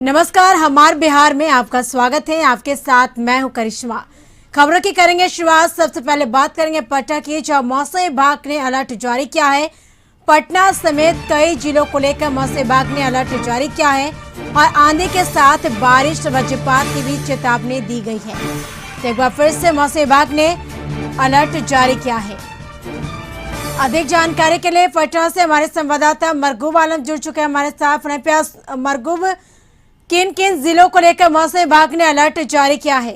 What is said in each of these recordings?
नमस्कार, हमार बिहार में आपका स्वागत है। आपके साथ मैं हूं करिश्मा। खबरों की करेंगे शुरुआत। सबसे पहले बात करेंगे पटना की, जहां मौसम विभाग ने अलर्ट जारी किया है। पटना समेत कई जिलों को लेकर मौसम विभाग ने अलर्ट जारी किया है और आंधी के साथ बारिश वज्रपात की भी चेतावनी दी गई है। तो एक बार फिर से मौसम विभाग ने अलर्ट जारी किया है। अधिक जानकारी के लिए पटना से हमारे संवाददाता मरगूब आलम जुड़ चुके हैं हमारे साथ। मरगूब, किन किन जिलों को लेकर मौसम विभाग ने अलर्ट जारी किया है?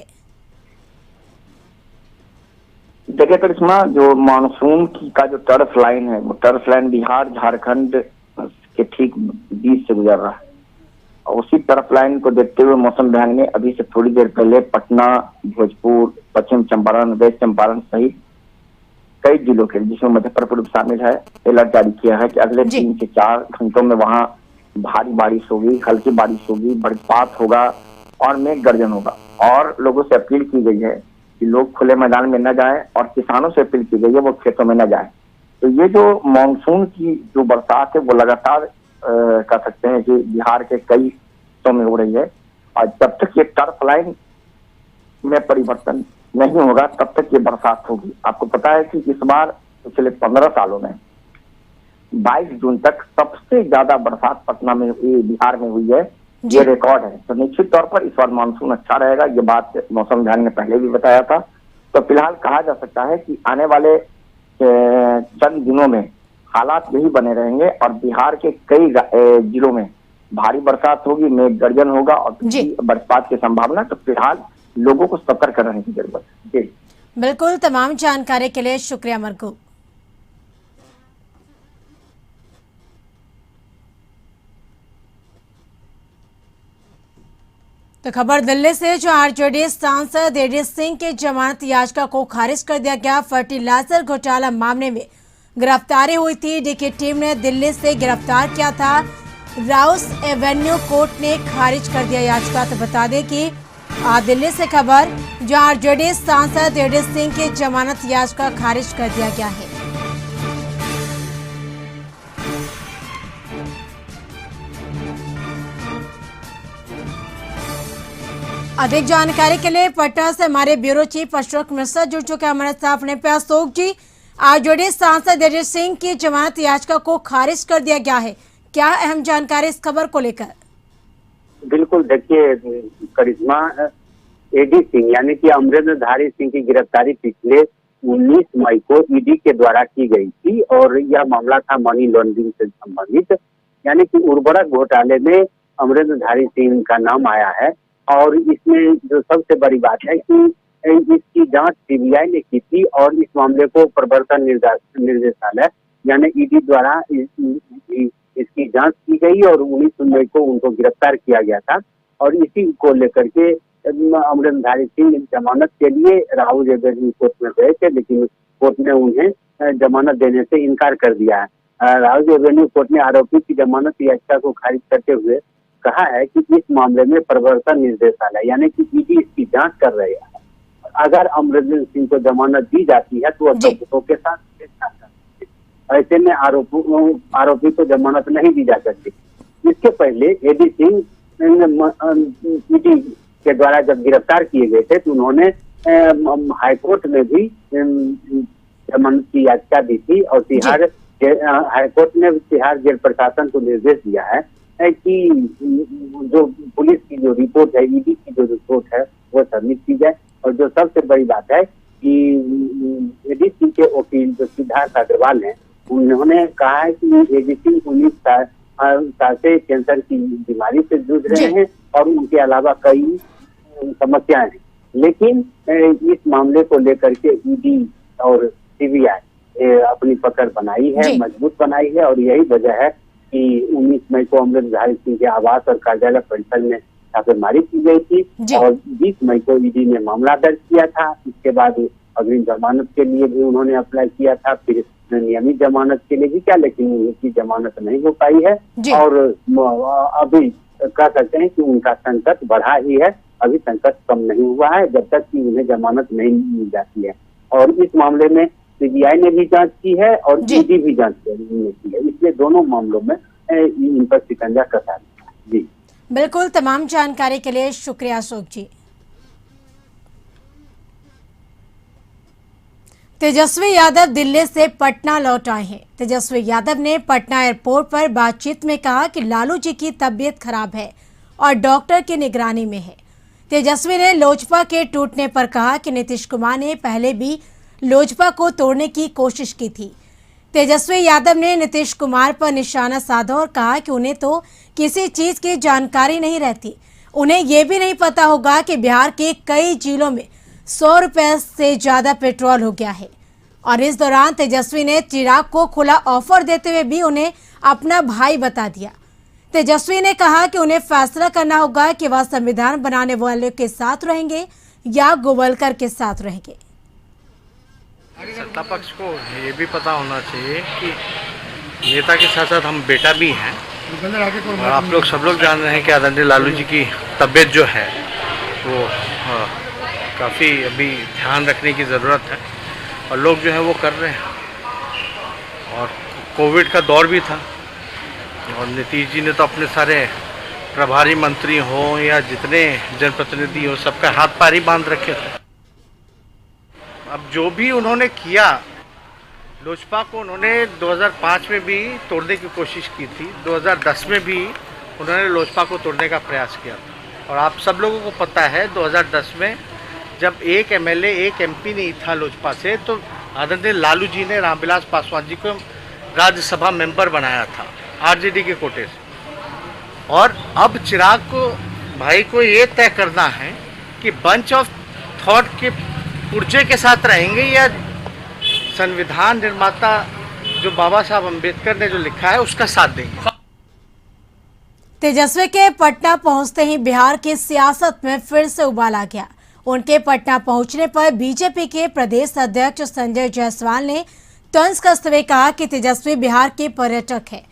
देखिए करिश्मा, जो मानसून का जो टर्फ लाइन है, वो टर्फ लाइन बिहार झारखंड के ठीक बीच से गुजर रहा है। और उसी टर्फ लाइन को देखते हुए मौसम विभाग ने अभी से थोड़ी देर पहले पटना, भोजपुर, पश्चिम चंपारण, वेस्ट चंपारण सहित कई जिलों के, जिसमें मुजफ्फरपुर भी शामिल है, अलर्ट जारी किया है कि अगले 3 से 4 घंटों में वहां भारी बारिश होगी, हल्की बारिश होगी, वज्रपात होगा और मेघ गर्जन होगा। और लोगों से अपील की गई है कि लोग खुले मैदान में न जाएं और किसानों से अपील की गई है वो खेतों में न जाएं। तो ये जो मानसून की जो बरसात है वो लगातार कह सकते हैं कि बिहार के कई हिस्सों में हो रही है। और जब तक ये टर्फ लाइन में परिवर्तन नहीं होगा तब तक ये बरसात होगी। आपको पता है कि इस बार पिछले 15 सालों में 22 जून तक सबसे ज्यादा बरसात पटना में, बिहार में हुई है। ये रिकॉर्ड है। तो निश्चित तौर पर इस बार मानसून अच्छा रहेगा। ये बात मौसम विभाग ने पहले भी बताया था। तो फिलहाल कहा जा सकता है कि आने वाले चंद दिनों में हालात यही बने रहेंगे और बिहार के कई जिलों में भारी बरसात होगी, मेघ गर्जन होगा और बरसात की संभावना। तो फिलहाल लोगों को सतर्क रहने की जरूरत है। जी बिल्कुल, तमाम जानकारी के लिए शुक्रिया मरगूब। तो खबर दिल्ली से, जो आरजेडी सांसद एडी सिंह की जमानत याचिका को खारिज कर दिया गया। फर्टिलाइजर घोटाला मामले में गिरफ्तारी हुई थी। ईडी की टीम ने दिल्ली से गिरफ्तार किया था। राउस एवेन्यू कोर्ट ने खारिज कर दिया याचिका। तो बता दें कि दिल्ली से खबर, जो आरजेडी सांसद एडी सिंह की जमानत याचिका खारिज कर दिया गया है। अधिक जानकारी के लिए पटना से हमारे ब्यूरो चीफ अशोक मिश्रा जुड़ चुके हैं हमारे साथ। अपने पे अशोक जी, आरजेडी सांसद एडी सिंह की जमानत याचिका को खारिज कर दिया गया है, क्या अहम जानकारी इस खबर को लेकर? बिल्कुल, देखिए करिश्मा, एडी सिंह यानी कि अमरेंद्रधारी सिंह की गिरफ्तारी पिछले 19 मई को ईडी के द्वारा की गई थी और यह मामला था मनी लॉन्ड्रिंग से संबंधित। यानी कि उर्वरक घोटाले में अमरेंद्रधारी सिंह का नाम आया है। और इसमें जो सबसे बड़ी बात है कि इसकी जांच सीबीआई ने की थी और इस मामले को प्रवर्तन निर्देशालय यानी ईडी द्वारा इसकी जांच की गई और 19 मई को उनको गिरफ्तार किया गया था। और इसी को लेकर के अमरेंद्रधारी सिंह जमानत के लिए राहुल एवेन्यू कोर्ट में गए थे, लेकिन कोर्ट ने उन्हें जमानत देने से इनकार कर दिया है। राहुल एवेन्यू कोर्ट ने आरोपी की जमानत याचिका को खारिज करते हुए कहा है कि इस मामले में प्रवर्तन निर्देशालय यानी कि ईडी इसकी जांच कर रही है। अगर अमरेंद्र सिंह को जमानत दी जाती है तो वह सबूतों के साथ ऐसे में आरोपी को जमानत नहीं दी जा सकती। इसके पहले एडी सिंह ईडी के द्वारा जब गिरफ्तार किए गए थे तो उन्होंने हाईकोर्ट में भी जमानत की याचिका दी थी और तिहाड़ हाईकोर्ट ने तिहाड़ जेल प्रशासन को निर्देश दिया है कि जो पुलिस की जो रिपोर्ट है, ईडी की जो रिपोर्ट है वो सबमिट की जाए। और जो सबसे बड़ी बात है कि एडी सिंह के वकील जो सिद्धार्थ अग्रवाल हैं, उन्होंने कहा है कि एडी सिंह 19 साल से कैंसर की बीमारी से जूझ रहे हैं और उनके अलावा कई समस्याएं हैं। लेकिन इस मामले को लेकर के ईडी और सीबीआई अपनी पकड़ बनाई है, मजबूत बनाई है। और यही वजह है कि 19 मई को अमरेंद्रधारी सिंह के आवास और कार्यालय परिसर में छापेमारी की गई थी और 20 मई को ईडी ने मामला दर्ज किया था। इसके बाद अग्रिम जमानत के लिए भी उन्होंने अप्लाई किया था, फिर नियमित जमानत के लिए भी किया, लेकिन उनकी जमानत नहीं हो पाई है। और अभी कह सकते हैं कि उनका संकट बढ़ा ही है, अभी संकट कम नहीं हुआ है जब तक कि उन्हें जमानत नहीं मिल जाती है। और इस मामले में सीबीआई ने भी जांच की है और ईडी भी जांच की है, इसलिए दोनों मामलों में इन पर शिकंजा कसा दिया। जी बिल्कुल, तमाम जानकारी के लिए शुक्रिया अशोक जी। तेजस्वी यादव दिल्ली से पटना लौट आए हैं। तेजस्वी यादव ने पटना एयरपोर्ट पर बातचीत में कहा कि लालू जी की तबीयत खराब है और डॉक्टर की निगरानी में है। तेजस्वी ने लोजपा के टूटने पर कहा कि नीतीश कुमार ने पहले भी लोजपा को तोड़ने की कोशिश की थी। तेजस्वी यादव ने नीतीश कुमार पर निशाना साधा और कहा कि उन्हें तो किसी चीज की जानकारी नहीं रहती, उन्हें यह भी नहीं पता होगा कि बिहार के कई जिलों में 100 रुपए से ज्यादा पेट्रोल हो गया है। और इस दौरान तेजस्वी ने चिराग को खुला ऑफर देते हुए भी उन्हें अपना भाई बता दिया। तेजस्वी ने कहा कि उन्हें फैसला करना होगा कि वह संविधान बनाने वाले के साथ रहेंगे या गोवलकर के साथ रहेंगे। सत्ता पक्ष को ये भी पता होना चाहिए कि नेता के साथ साथ हम बेटा भी हैं। और आप लोग सब लोग जान रहे हैं कि आदरणीय लालू जी की तबीयत जो है वो काफ़ी अभी ध्यान रखने की ज़रूरत है और लोग जो है वो कर रहे हैं। और कोविड का दौर भी था और नीतीश जी ने तो अपने सारे प्रभारी मंत्री हो या जितने जनप्रतिनिधि हो सबका हाथ पैर ही बांध रखे थे। अब जो भी उन्होंने किया, लोजपा को उन्होंने 2005 में भी तोड़ने की कोशिश की थी, 2010 में भी उन्होंने लोजपा को तोड़ने का प्रयास किया था। और आप सब लोगों को पता है 2010 में जब एक एमएलए एक एमपी नहीं था लोजपा से, तो आदरणीय लालू जी ने रामविलास पासवान जी को राज्यसभा मेंबर बनाया था आरजेडी के कोटे से। और अब चिराग को भाई को ये तय करना है कि बंच ऑफ थॉट के पुर्जे के साथ रहेंगे या संविधान निर्माता जो बाबा साहब अम्बेडकर ने जो लिखा है उसका साथ देंगे। तेजस्वी के पटना पहुंचते ही बिहार की सियासत में फिर से उबाल आ गया। उनके पटना पहुंचने पर बीजेपी के प्रदेश अध्यक्ष संजय जायसवाल ने तंज कसते हुए कहा कि तेजस्वी बिहार के पर्यटक है,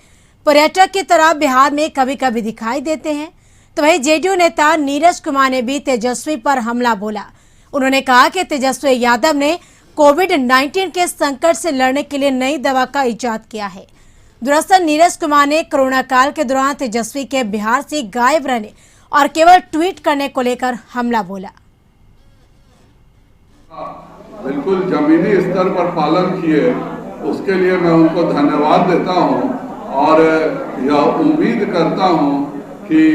पर्यटक की तरह बिहार में कभी कभी दिखाई देते हैं। तो वही जेडीयू नेता नीरज कुमार ने भी तेजस्वी पर हमला बोला। उन्होंने कहा कि तेजस्वी यादव ने कोविड-19 के संकट से लड़ने के लिए नई दवा का इजाद किया है। दरअसल नीरज कुमार ने कोरोना काल के दौरान तेजस्वी के बिहार से गायब रहने और केवल ट्वीट करने को लेकर हमला बोला। बिल्कुल जमीनी स्तर पर पालन किए, उसके लिए मैं उनको धन्यवाद देता हूं और यह उम्मीद करता हूं कि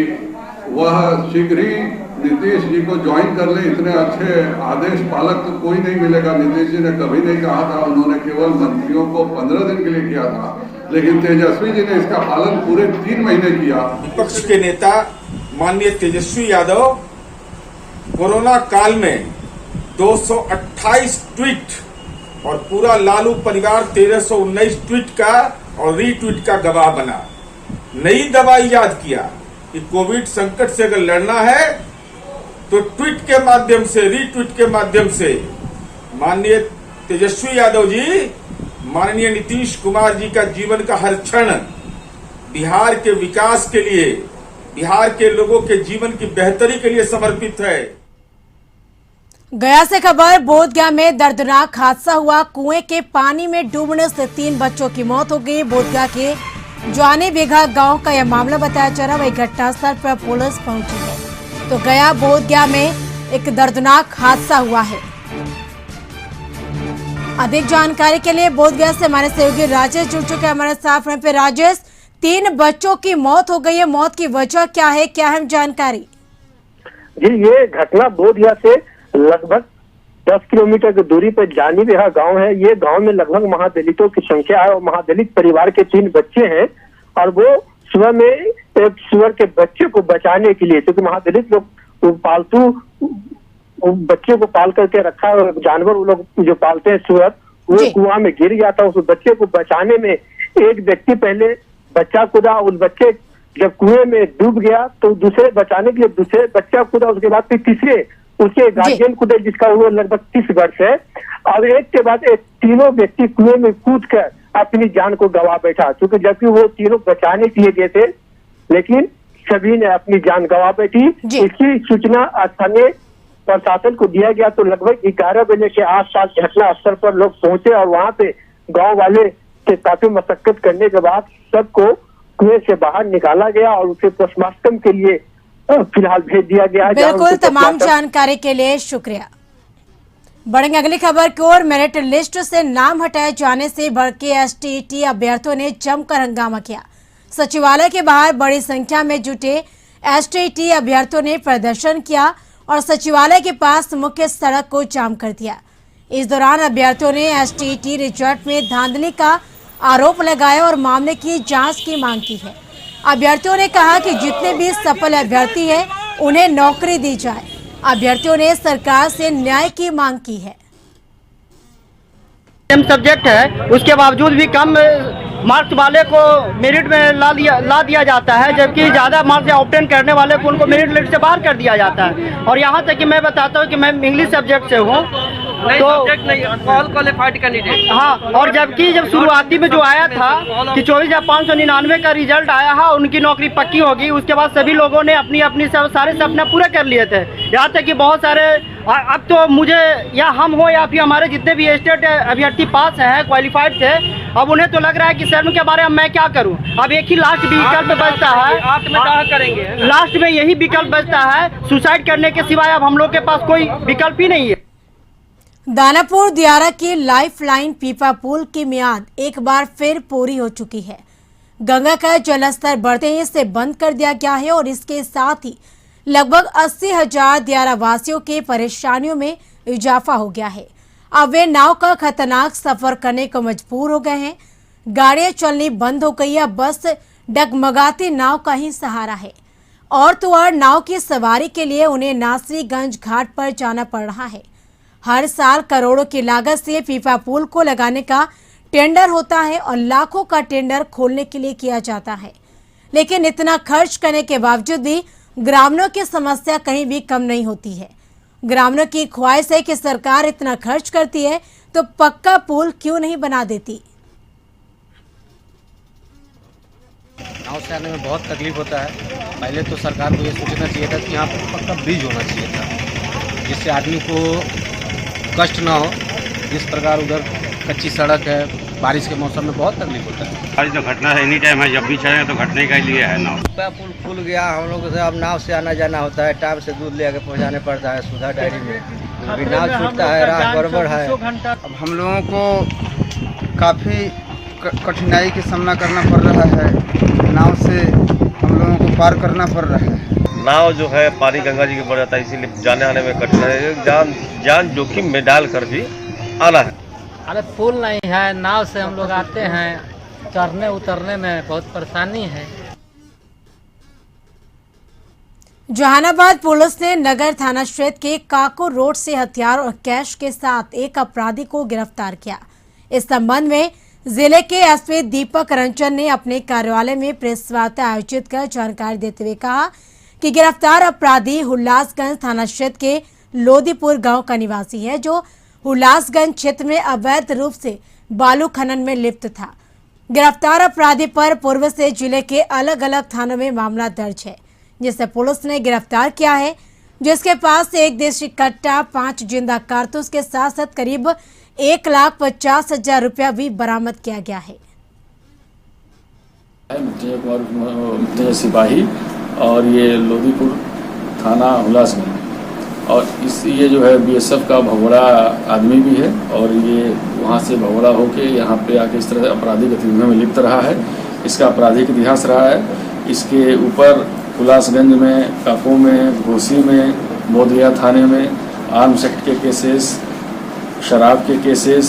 वह शीघ्र ही नीतीश जी को ज्वाइन कर ले। इतने अच्छे आदेश पालक तो कोई नहीं मिलेगा। नीतीश जी ने कभी नहीं कहा था, उन्होंने केवल मंत्रियों को 15 दिन के लिए किया था, लेकिन तेजस्वी जी ने इसका पालन पूरे 3 महीने किया। विपक्ष के नेता माननीय तेजस्वी यादव कोरोना काल में 228 ट्वीट और पूरा लालू परिवार 1319 ट्वीट का और रीट्वीट का गवाह बना। नई दवा इजाद किया कि कोविड संकट से अगर लड़ना है तो ट्वीट के माध्यम से, रीट्वीट के माध्यम से माननीय तेजस्वी यादव जी, माननीय नीतीश कुमार जी का जीवन का हर क्षण बिहार के विकास के लिए, बिहार के लोगों के जीवन की बेहतरी के लिए समर्पित है। गया से खबर, बोधगया में दर्दनाक हादसा हुआ। कुएं के पानी में डूबने से 3 बच्चों की मौत हो गई। बोधगया के जवानी बेघा गांव का यह मामला बताया जा रहा है। वही घटनास्थल पर पुलिस पहुंची है। तो गया बोधगया में एक दर्दनाक हादसा हुआ है। अधिक जानकारी के लिए बोधगया से हमारे सहयोगी राजेश जुड़ चुके हैं हमारे साथ में। राजेश, 3 बच्चों की मौत हो गई है, मौत की वजह क्या है, क्या है जानकारी? जी, ये घटना बोधगया से लगभग 10 किलोमीटर की दूरी पर जानी बेहा गांव है। ये गांव में लगभग महादलितों की संख्या है और महादलित परिवार के 3 बच्चे हैं और वो सुबह में एक सुअर के बच्चे को बचाने के लिए, क्योंकि महादलित लोग पालतू बच्चे को पाल करके रखा, जानवर वो लोग जो पालते हैं सुअर, वो कुआं में गिर गया था। उस बच्चे को बचाने में एक व्यक्ति पहले बच्चा कूदा, उस बच्चे जब कुएं में डूब गया तो दूसरे बचाने के लिए दूसरे बच्चा कूदा, उसके बाद फिर तीसरे उसके गार्जियन कूदे जिसका उम्र लगभग 30 वर्ष है। और एक के बाद एक तीनों व्यक्ति कुएं में कूद कर अपनी जान को गंवा बैठा, क्योंकि जबकि वो तीनों बचाने के लिए गए थे लेकिन सभी ने अपनी जान गंवा बैठी। इसकी सूचना स्थानीय प्रशासन को दिया गया तो लगभग 11 बजे के आसपास घटना स्थल पर लोग पहुंचे और वहां पे गांव वाले से काफी मशक्कत करने के बाद सबको कुएं से बाहर निकाला गया और उसे पोस्टमार्टम के लिए फिलहाल भेज दिया गया है। जहां बिल्कुल, उनको तमाम प्रत्याशन- जानकारी के लिए शुक्रिया। बढ़ेंगे अगली खबर की ओर। मेरिट लिस्ट से नाम हटाए जाने से भड़के एसटीईटी अभ्यर्थियों ने जमकर हंगामा किया। सचिवालय के बाहर बड़ी संख्या में जुटे एसटीईटी अभ्यर्थियों ने प्रदर्शन किया और सचिवालय के पास मुख्य सड़क को जाम कर दिया। इस दौरान अभ्यर्थियों ने एसटीईटी रिजल्ट में धांधली का आरोप लगाया और मामले की जांच की मांग की है। अभ्यर्थियों ने कहा कि जितने भी सफल अभ्यर्थी हैं उन्हें नौकरी दी जाए। अभ्यर्थियों ने सरकार से न्याय की मांग की है। सब्जेक्ट है उसके बावजूद भी कम मार्क्स वाले को मेरिट में ला दिया जाता है, जबकि ज़्यादा मार्क्स ऑब्टेन करने वाले को उनको मेरिट लिस्ट से बाहर कर दिया जाता है। और यहाँ तक कि मैं बताता हूँ कि मैं इंग्लिश सब्जेक्ट से हूँ, तो ऑल क्वालिफाइड कैंडिडेट। हाँ, और जबकि जब शुरुआती में जो आया था कि 24,599 का रिजल्ट आया है, उनकी नौकरी पक्की होगी, उसके बाद सभी लोगों ने अपनी अपनी सारे सपने पूरे कर लिए थे। यहाँ तक कि बहुत सारे अब तो मुझे या हम हो या फिर हमारे जितने भी स्टेट अभ्यर्थी पास हैं, क्वालिफाइड थे, अब उन्हें तो लग रहा है कि शर्म के बारे में मैं क्या करूं। अब एक ही लास्ट विकल्प बचता है, लास्ट में यही विकल्प बचता है, सुसाइड करने के सिवाय अब हम लोग के पास कोई विकल्प ही नहीं है। दानापुर दियारा की लाइफलाइन पीपा पुल की मियाद एक बार फिर पूरी हो चुकी है। गंगा का जलस्तर बढ़ते ही इसे बंद कर दिया गया है और इसके साथ ही लगभग 80,000 दियारा वासियों के परेशानियों में इजाफा हो गया है। अब वे नाव का खतरनाक सफर करने को मजबूर हो गए हैं। गाड़ियां चलनी बंद हो गई है, बस डगमगाती नाव का ही सहारा है। और तो और नाव की सवारी के लिए उन्हें नासरीगंज घाट पर जाना पड़ रहा है। हर साल करोड़ों की लागत से पीपा पुल को लगाने का टेंडर होता है और लाखों का टेंडर खोलने के लिए किया जाता है, लेकिन इतना खर्च करने के बावजूद भी ग्रामीणों की समस्या कहीं भी कम नहीं होती है। ग्रामीणों की ख्वाहिश है कि सरकार इतना खर्च करती है तो पक्का पुल क्यों नहीं बना देती। गाँव से आने में बहुत तकलीफ होता है। पहले तो सरकार को ये सोचना चाहिए था कि यहाँ पर पक्का ब्रिज होना चाहिए था, जिससे आदमी को कष्ट ना हो। जिस प्रकार उधर कच्ची सड़क है, बारिश के मौसम में बहुत तकलीफ होता है। आज तो घटना एनी टाइम है, जब भी चले तो घटने का लिए है नाव। पुल खुल गया, हम लोग से अब नाव से आना जाना होता है, टाइम से दूध ले आके पहुँचाने पड़ता है सुधा डेयरी में। अभी नाव छूटता है, राह गड़बड़ है। अब हम लोगों को काफ़ी कठिनाई का सामना करना पड़ रहा है। नाव से हम लोगों को पार करना पड़ रहा है। नाव जो है पानी गंगा जी के बढ़ जाता है, इसीलिए जाने आने में कठिनाई, जान जोखिम में डाल कर भी आना है। अरे पुल नहीं है, नाव से हम लोग आते हैं, चढ़ने उतरने में बहुत परेशानी है। जहानाबाद पुलिस ने नगर थाना क्षेत्र के काको रोड से हथियार और कैश के साथ एक अपराधी को गिरफ्तार किया। इस संबंध में जिले के एसपी दीपक रंजन ने अपने कार्यालय में प्रेस वार्ता आयोजित कर जानकारी देते हुए कहा कि गिरफ्तार अपराधी हुल्लासगंज थाना क्षेत्र के लोदीपुर गांव का निवासी है, जो हुल्लासगंज क्षेत्र में अवैध रूप से बालू खनन में लिप्त था। गिरफ्तार अपराधी पर पूर्व से जिले के अलग अलग थानों में मामला दर्ज है, जिसे पुलिस ने गिरफ्तार किया है, जिसके पास से एक देशी कट्टा, 5 जिंदा कारतूस के साथ साथ करीब 1,50,000 रुपया भी बरामद किया गया है। सिपाही और ये लोदीपुर थाना हुल्लासगंज, और ये जो है बीएसएफ का भगोड़ा आदमी भी है, और ये वहाँ से भगोड़ा होके यहाँ पे आके इस तरह आपराधिक गतिविधियों में लिप्त रहा है। इसका आपराधिक इतिहास रहा है। इसके ऊपर हुल्लासगंज में, काको में, घोसी में, बोधगया थाने में आर्म्स एक्ट के केसेस, शराब के केसेस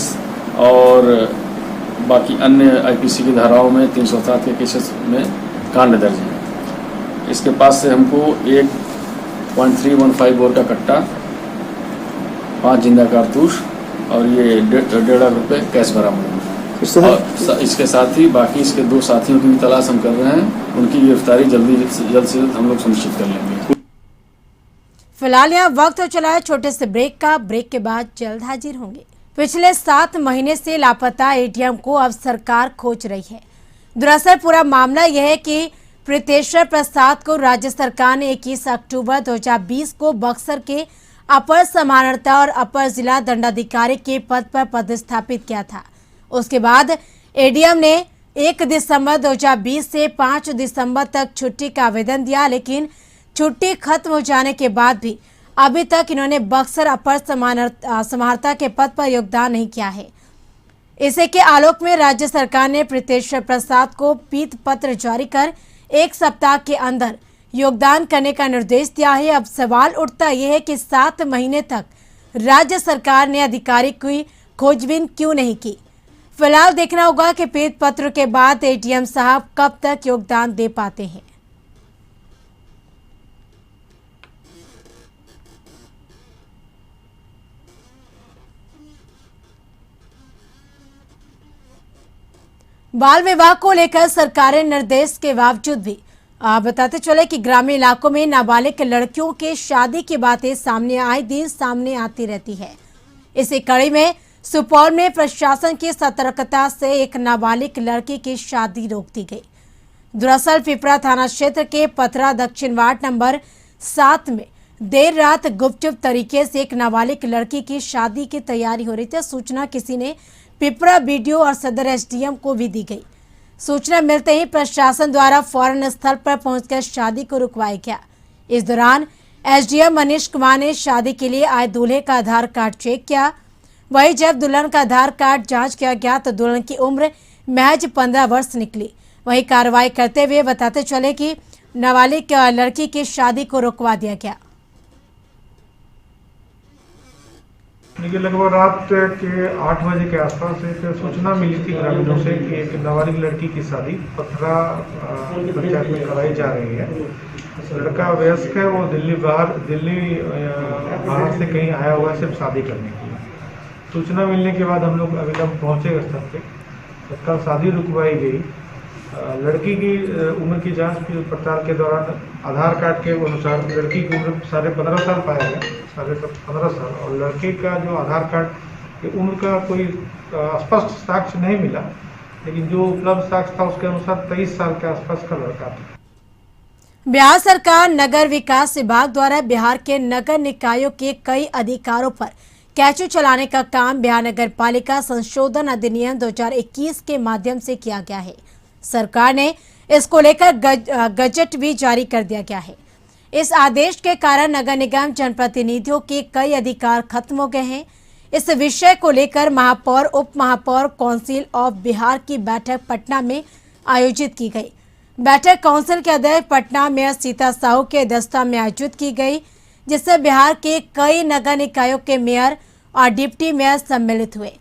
और बाकी अन्य आईपीसी की धाराओं में 307 के केसेस में कांड दर्ज है। इसके पास से हमको 1.315 बोर का कट्टा, 5 जिंदा कारतूस और ये 1.5 लाख रुपये कैश बरामद हुआ। और इसके साथ ही बाकी इसके 2 साथियों की भी तलाश हम कर रहे हैं। उनकी गिरफ्तारी जल्द से जल्द हम लोग सुनिश्चित कर लेंगे। फिलहाल यहाँ वक्त हो चला है छोटे से ब्रेक का। ब्रेक के बाद जल्द हाजिर होंगे। पिछले 7 महीने से लापता एटीएम को अब सरकार खोज रही है। दरअसल पूरा मामला यह है कि प्रीतेश्वर प्रसाद को राज्य सरकार ने 21 अक्टूबर 2020 को बक्सर के अपर समाहर्ता और अपर जिला दंडाधिकारी के पद पर पदस्थापित किया था। उसके बाद एडीएम ने 1 दिसंबर 2020 से 5 दिसंबर तक छुट्टी का आवेदन दिया, लेकिन छुट्टी खत्म हो जाने के बाद भी अभी तक इन्होंने बक्सर अपर समाहर्ता के पद पर योगदान नहीं किया है। इसी के आलोक में राज्य सरकार ने प्रीतेश्वर प्रसाद को पीत पत्र जारी कर 1 सप्ताह के अंदर योगदान करने का निर्देश दिया है। अब सवाल उठता यह है कि 7 महीने तक राज्य सरकार ने अधिकारी की खोजबीन क्यों नहीं की। फिलहाल देखना होगा कि पीत पत्र के बाद एडीएम साहब कब तक योगदान दे पाते हैं। बाल विवाह को लेकर सरकारी निर्देश के बावजूद भी बताते चले कि ग्रामीण इलाकों में नाबालिग लड़कियों के शादी की बातें आए दिन सामने आती रहती है। इसी कड़ी में सुपौल में प्रशासन की सतर्कता से एक नाबालिग लड़की की शादी रोक दी गई। दरअसल पिपरा थाना क्षेत्र के पथरा दक्षिण वार्ड नंबर 7 में देर रात गुपचुप तरीके से एक नाबालिग लड़की की शादी की तैयारी हो रही थी। सूचना किसी ने पिपरा बीडीओ और सदर एसडीएम को भी दी गई। सूचना मिलते ही प्रशासन द्वारा फौरन स्थल पर पहुंचकर शादी को रुकवाया गया। इस दौरान एसडीएम मनीष कुमार ने शादी के लिए आए दूल्हे का आधार कार्ड चेक किया। वहीं जब दुल्हन का आधार कार्ड जांच किया गया तो दुल्हन की उम्र महज 15 वर्ष निकली। वहीं कार्रवाई करते हुए बताते चले कि नाबालिग लड़की की शादी को रुकवा दिया गया। देखिए, लगभग रात के 8 बजे के आसपास एक सूचना मिली थी ग्रामीणों से कि एक नाबालिग लड़की की शादी पथरा पंचायत में कराई जा रही है। लड़का वयस्क है, वो दिल्ली बाहर से कहीं आया हुआ है सिर्फ शादी करने के लिए। सूचना मिलने के बाद हम लोग अविलंब पहुंचे स्थल पे। तत्काल शादी रुकवाई गई। लड़की की उम्र की जांच पड़ताल के दौरान आधार कार्ड के अनुसार लड़की की उम्र 15.5 साल पाया गया, 15.5 साल। और लड़के का जो आधार कार्ड की उम्र का कोई स्पष्ट साक्ष्य नहीं मिला, लेकिन जो उपलब्ध साक्ष्य था उसके अनुसार 23 साल के आसपास का लड़का था। बिहार सरकार नगर विकास विभाग द्वारा बिहार के नगर निकायों के कई अधिकारों पर कैचू चलाने का काम बिहार नगर पालिका संशोधन अधिनियम 2021 के माध्यम से किया गया है। सरकार ने इसको लेकर गजट भी जारी कर दिया गया है। इस आदेश के कारण नगर निगम जनप्रतिनिधियों के कई अधिकार खत्म हो गए हैं। इस विषय को लेकर महापौर, उप महापौर, काउंसिल ऑफ बिहार की बैठक पटना में आयोजित की गई। बैठक काउंसिल के अध्यक्ष पटना मेयर सीता साहू के अध्यक्षता में आयोजित की गई, जिससे बिहार के कई नगर निकायों के मेयर और डिप्टी मेयर सम्मिलित हुए।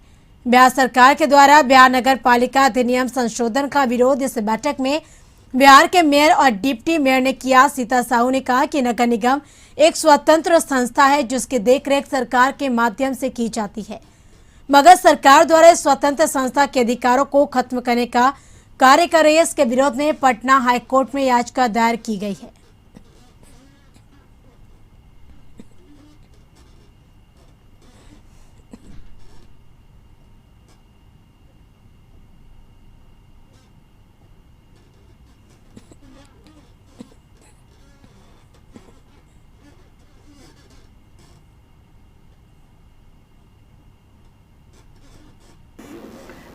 बिहार सरकार के द्वारा बिहार नगर पालिका अधिनियम संशोधन का विरोध इस बैठक में बिहार के मेयर और डिप्टी मेयर ने किया। सीता साहू ने कहा कि नगर निगम एक स्वतंत्र संस्था है जिसकी देखरेख सरकार के माध्यम से की जाती है, मगर सरकार द्वारा इस स्वतंत्र संस्था के अधिकारों को खत्म करने का कार्य कर रही है। इसके विरोध में पटना हाईकोर्ट में याचिका दायर की गई है।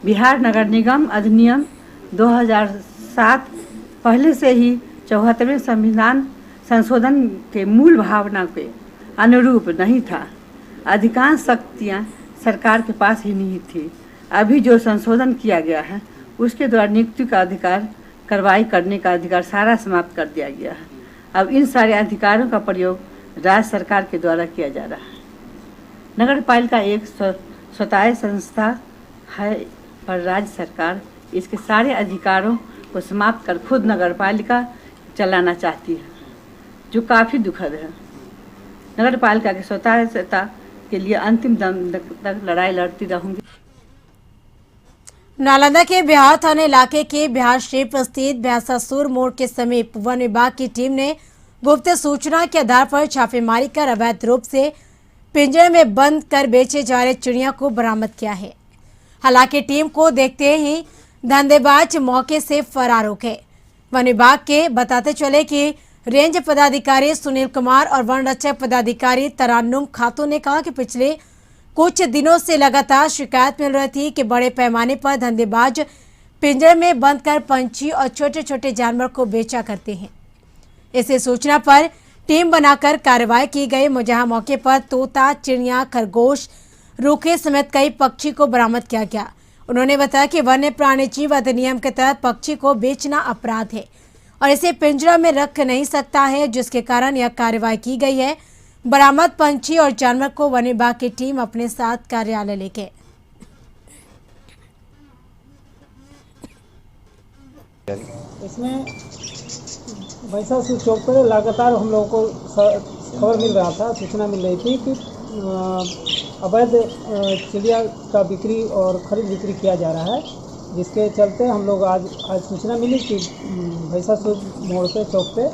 बिहार नगर निगम अधिनियम 2007 पहले से ही 74वें संविधान संशोधन के मूल भावना के अनुरूप नहीं था। अधिकांश शक्तियाँ सरकार के पास ही नहीं थी। अभी जो संशोधन किया गया है उसके द्वारा नियुक्ति का अधिकार, कार्रवाई करने का अधिकार सारा समाप्त कर दिया गया है। अब इन सारे अधिकारों का प्रयोग राज्य सरकार के द्वारा किया जा रहा है। नगर पालिका एक स्वतंत्र संस्था है, पर राज्य सरकार इसके सारे अधिकारों को समाप्त कर खुद नगर पालिका चलाना चाहती है, जो काफ़ी दुखद है। नगर पालिका की स्वतंत्रता के लिए अंतिम दम तक लड़ाई लड़ती रहूंगी। नालंदा के बिहार थाना इलाके के बिहार शरीफ स्थित भैंसासुर मोड़ के समीप वन विभाग की टीम ने गुप्त सूचना के आधार पर छापेमारी कर अवैध रूप से पिंजरे में बंद कर बेचे जा रहे चिड़िया को बरामद किया है। हालांकि टीम को देखते ही धंधेबाज मौके से फरार हो गए। वन विभाग के बताते चले कि रेंज पदाधिकारी सुनील कुमार और वन रक्षक पदाधिकारी तरान्नुम खातून ने कहा कि पिछले कुछ दिनों से लगातार शिकायत मिल रही थी कि बड़े पैमाने पर धंधेबाज पिंजरे में बंद कर पंछी और छोटे छोटे जानवर को बेचा करते हैं। इसी सूचना पर टीम बनाकर कार्रवाई की गई। जहां मौके पर तोता, चिड़िया, खरगोश, रूखे समेत कई पक्षी को बरामद किया गया। उन्होंने बताया कि वन्य प्राणी जीव अधिनियम के तहत पक्षी को बेचना अपराध है और इसे पिंजरा में रख नहीं सकता है, जिसके कारण यह कार्रवाई की गई है। बरामद पंछी और जानवर को वन विभाग की टीम अपने साथ कार्यालय ले गए। इसमें भैंसासुर चौक पर लगातार हम लोगों को खबर मिल रहा था, सूचना मिल रही थी कि अवैध चिड़िया का बिक्री और खरीद बिक्री किया जा रहा है, जिसके चलते हम लोग आज सूचना मिली कि भैंसासुर मोड़ पे चौक पे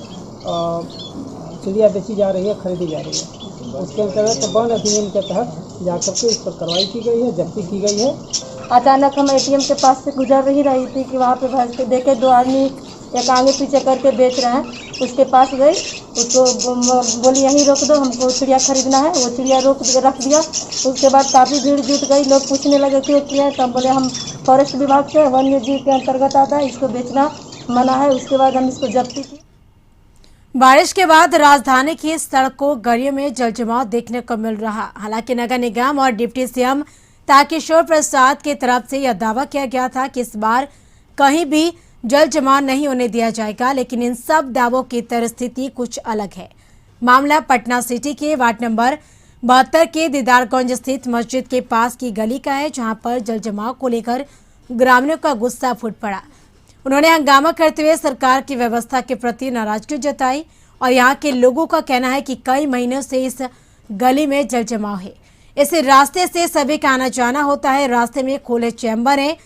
चिड़िया बेची जा रही है, खरीदी जा रही है। उसके अंतर्गत वन अधिनियम के तहत जाकर के इस पर कार्रवाई की गई है, जब्ती की गई है। अचानक हम एटीएम के पास से गुजर रही थी कि वहाँ पे भैंस के देखे दो आदमी एक आगे पीछे करके बेच रहे हैं। उसके पास गई, उसको बोली यहीं रोक दो, हमको चिड़िया खरीदना है। वो चिड़िया रख दिया। उसके बाद काफ़ी भीड़ जुट गई, लोग पूछने लगे क्यों किया, तब बोले हम फॉरेस्ट विभाग से वन्य जीव के अंतर्गत आता है, इसको बेचना मना है। उसके बाद हम इसको जब्ती की। बारिश के बाद राजधानी की सड़कों गलियों में जलजमाव देखने को मिल रहा। हालांकि नगर निगम और डिप्टी सीएम तारकिशोर प्रसाद की तरफ से यह दावा किया गया था कि इस बार कहीं भी जल जमाव नहीं होने दिया जाएगा, लेकिन इन सब दावों की परिस्थिति कुछ अलग है। मामला पटना सिटी के वार्ड नंबर 72 के दीदारगंज स्थित मस्जिद के पास की गली का है, जहां पर जल जमाव को लेकर ग्रामीणों का गुस्सा फूट पड़ा। उन्होंने हंगामा करते हुए सरकार की व्यवस्था के प्रति नाराजगी जताई और यहाँ के लोगों का कहना है कि कई महीनों से इस गली में जल जमाव है। इस रास्ते से सभी का आना जाना होता है। रास्ते में खुले चैम्बर हैं,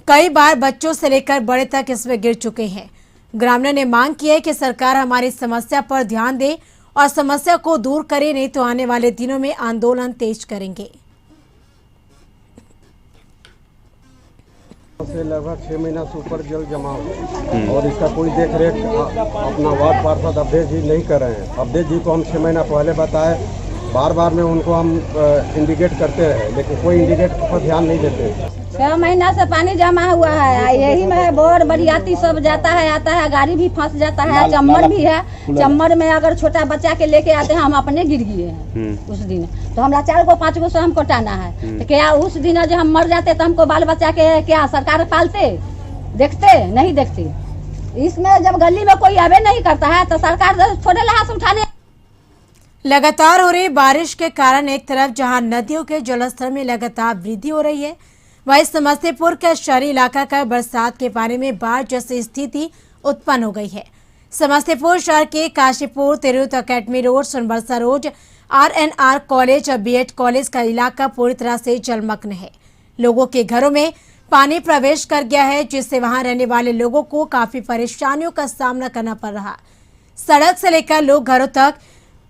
कई बार बच्चों से लेकर बड़े तक इसमें गिर चुके हैं। ग्रामीणों ने मांग की है कि सरकार हमारी समस्या पर ध्यान दे और समस्या को दूर करे, नहीं तो आने वाले दिनों में आंदोलन तेज करेंगे। से लगभग 6 महीना से ऊपर जल जमाव है और इसका कोई देख रेख अपना वार्ड पार्षद अवधेश जी नहीं कर रहे हैं। अवधेश जी को हम 6 महीना पहले बताए, बार बार में उनको हम इंडिकेट करते रहे, लेकिन कोई इंडिकेट पर ध्यान नहीं देते। 6 महीना से पानी जमा हुआ है, यही में बोर बरियाती सब जाता है आता है, गाड़ी भी फंस जाता है, चम्मर भी है। चम्मर में अगर छोटा बच्चा के लेके आते हैं, हम अपने गिर गए हैं उस दिन, तो हमरा 4 को 5 को से हमको टाना है। तो क्या उस दिन जो हम मर जाते तो हमको बाल बच्चा के क्या सरकार पालते, देखते नहीं देखते। इसमें जब गली में कोई आवे नहीं करता है तो सरकार थोड़े लाश उठाने। लगातार हो रही बारिश के कारण एक तरफ जहां नदियों के जलस्तर में लगातार वृद्धि हो रही है, वहीं समस्तीपुर के शहरी इलाका का बरसात के पानी में बाढ़ जैसी स्थिति उत्पन्न हो गई है। समस्तीपुर शहर के Kashipur, Tirhut academy road, Sonbarsa road, RNR college और BED कॉलेज का इलाका पूरी तरह से जलमग्न है। लोगों के घरों में पानी प्रवेश कर गया है, जिससे वहां रहने वाले लोगों को काफी परेशानियों का सामना करना पड़ रहा। सड़क से लेकर लोग घरों तक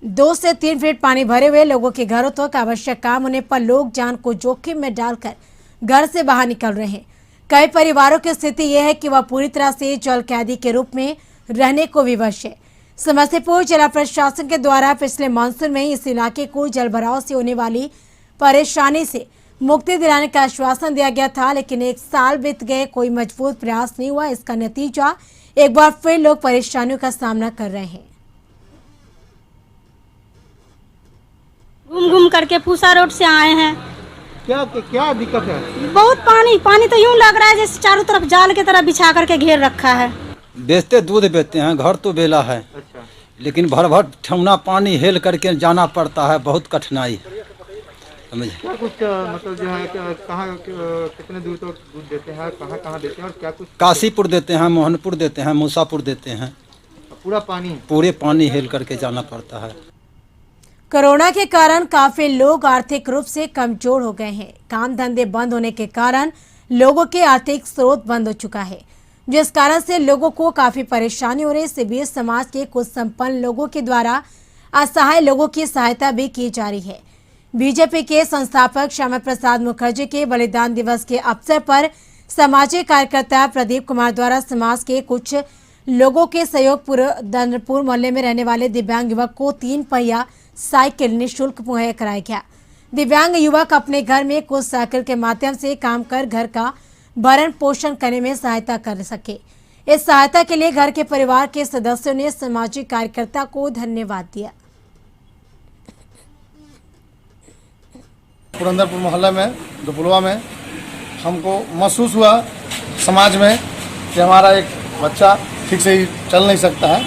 2 से 3 फीट पानी भरे हुए। लोगों के घरों तक आवश्यक काम होने पर लोग जान को जोखिम में डालकर घर से बाहर निकल रहे हैं। कई परिवारों की स्थिति यह है कि वह पूरी तरह से जल कैदी के रूप में रहने को विवश है। समस्तीपुर जिला प्रशासन के द्वारा पिछले मानसून में इस इलाके को जलभराव से होने वाली परेशानी से मुक्ति दिलाने का आश्वासन दिया गया था, लेकिन 1 साल बीत गए, कोई मजबूत प्रयास नहीं हुआ। इसका नतीजा एक बार फिर लोग परेशानियों का सामना कर रहे हैं। घूम घूम करके पूसा रोड से आए हैं। क्या दिक्कत है? बहुत पानी तो यूं लग रहा है जैसे चारों तरफ जाल की तरह बिछा करके घेर रखा है। बेचते दूध बेचते हैं, घर तो बेला है। अच्छा। लेकिन भर भर ठेवना पानी हेल करके जाना पड़ता है, बहुत कठिनाई समझे। क्या कुछ मतलब जो है कहाँ कितने दूर तक दूध देते हैं, कहाँ देते हैं और क्या कुछ? काशीपुर देते हैं, मोहनपुर देते हैं, मूसापुर देते हैं। पूरे पानी हेल करके जाना पड़ता है। कोरोना के कारण काफी लोग आर्थिक रूप से कमजोर हो गए हैं। काम धंधे बंद होने के कारण लोगों के आर्थिक स्रोत बंद हो चुका है, जिस कारण से लोगों को काफी परेशानी हो रही है। इस बीच समाज के कुछ संपन्न लोगों के द्वारा असहाय लोगों की सहायता भी की जा रही है। बीजेपी के संस्थापक श्यामा प्रसाद मुखर्जी के बलिदान दिवस के अवसर पर सामाजिक कार्यकर्ता प्रदीप कुमार द्वारा समाज के कुछ लोगों के सहयोग दंडपुर मोहल्ले में रहने वाले दिव्यांग युवक को 3 पहिया साइकिल निःशुल्क मुहैया कराया गया। दिव्यांग युवक अपने घर में कुछ साइकिल के माध्यम से काम कर घर का भरण पोषण करने में सहायता कर सके। इस सहायता के लिए घर के परिवार के सदस्यों ने सामाजिक कार्यकर्ता को धन्यवाद दिया। पुरंदरपुर मोहल्ला में दुपुलवा में हमको महसूस हुआ समाज में कि हमारा एक बच्चा ठीक से ही चल नहीं सकता है,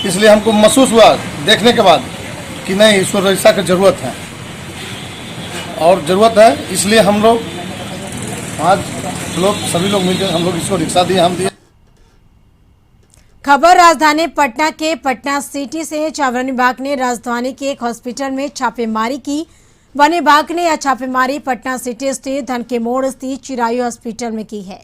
इसलिए हमको महसूस हुआ देखने के बाद कि नहीं, इसको रिक्शा की ज़रूरत है और ज़रूरत है, इसलिए हम लोग आज सभी लोग मिलकर हम लोग इसको रिक्शा दिए, हम दिए। खबर राजधानी पटना के पटना सिटी से। वन विभाग ने राजधानी के एक हॉस्पिटल में छापेमारी की। वन विभाग ने यह छापेमारी पटना सिटी स्थित धन के मोड़ स्थित चिरायु हॉस्पिटल में की है।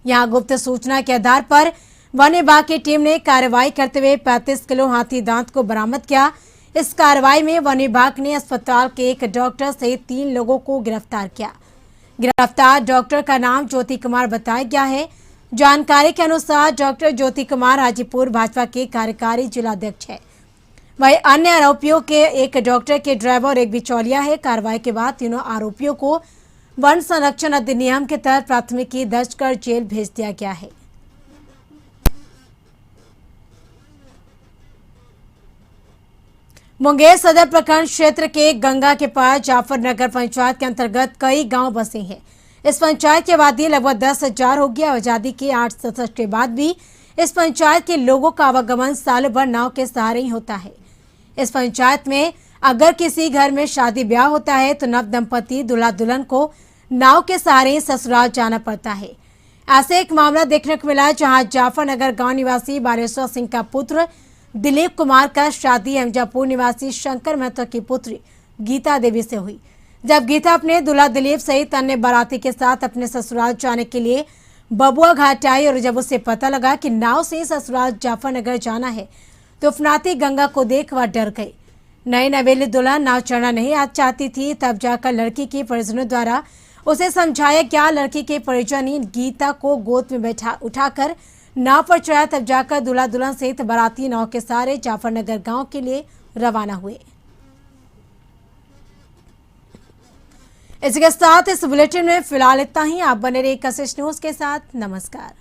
यहां गुप्त सूचना के आधार पर वन विभाग की टीम ने कार्रवाई करते हुए 35 किलो हाथी दांत को बरामद किया। इस कार्रवाई में वन विभाग ने अस्पताल के एक डॉक्टर सहित 3 लोगों को गिरफ्तार किया। गिरफ्तार डॉक्टर का नाम ज्योति कुमार बताया गया है। जानकारी के अनुसार डॉक्टर ज्योति कुमार हाजीपुर भाजपा के कार्यकारी जिलाध्यक्ष है। वही अन्य आरोपियों के एक डॉक्टर के ड्राइवर और एक बिचौलिया है। कार्रवाई के बाद तीनों आरोपियों को वन संरक्षण अधिनियम के तहत प्राथमिकी दर्ज कर जेल भेज दिया गया है। मुंगेर सदर प्रखंड क्षेत्र के गंगा के पास जाफर नगर पंचायत के अंतर्गत कई गांव बसे हैं। इस पंचायत की आबादी लगभग 10,000 होगी। आजादी के 8 दशक के बाद भी इस पंचायत के लोगों का आवागमन साल भर नाव के सहारे ही होता है। इस पंचायत में अगर किसी घर में शादी ब्याह होता है तो नव दंपति दूल्हा दुल्हन को नाव के सहारे ससुराल जाना पड़ता है। ऐसे एक मामला देखने को मिला जहां जाफर नगर गांव निवासी बालेश्वर सिंह का पुत्र दिलीप कुमार का शादी अमजापुर निवासी शंकर महतो की पुत्री गीता देवी से हुई। जब गीता अपने दूल्हा दिलीप सहित अन्य बाराती के साथ अपने ससुराल जाने के लिए बबुआ घाट आई और जब उसे पता लगा कि नाव से ससुराल जाफर नगर जाना है तो उफनाती गंगा को देख वह डर गई। नई नवेली दुल्हन नाव चढ़ना नहीं चाहती थी। तब जाकर लड़की के परिजनों द्वारा उसे समझाया गया। लड़की के परिजन ने गीता को गोद में उठाकर नाव पर चढ़ाया। तब जाकर दूल्हा दुल्हन सहित बाराती नाव के सहारे जाफर नगर गांव के लिए रवाना हुए। इसके साथ इस बुलेटिन में फिलहाल इतना ही। आप बने रहिए कशिश न्यूज के साथ। नमस्कार।